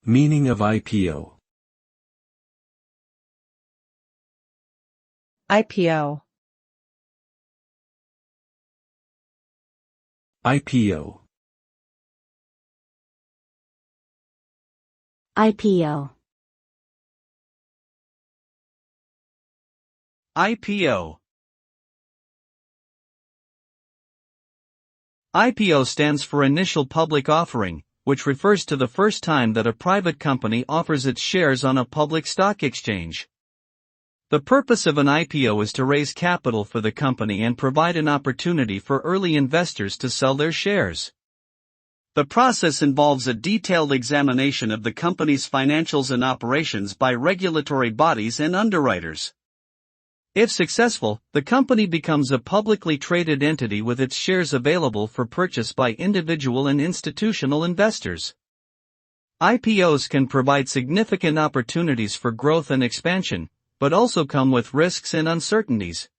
Meaning of IPO. IPO. IPO. IPO. IPO. IPO stands for Initial Public Offering, which refers to the first time that a private company offers its shares on a public stock exchange. The purpose of an IPO is to raise capital for the company and provide an opportunity for early investors to sell their shares. The process involves a detailed examination of the company's financials and operations by regulatory bodies and underwriters. If successful, the company becomes a publicly traded entity with its shares available for purchase by individual and institutional investors. IPOs can provide significant opportunities for growth and expansion, but also come with risks and uncertainties.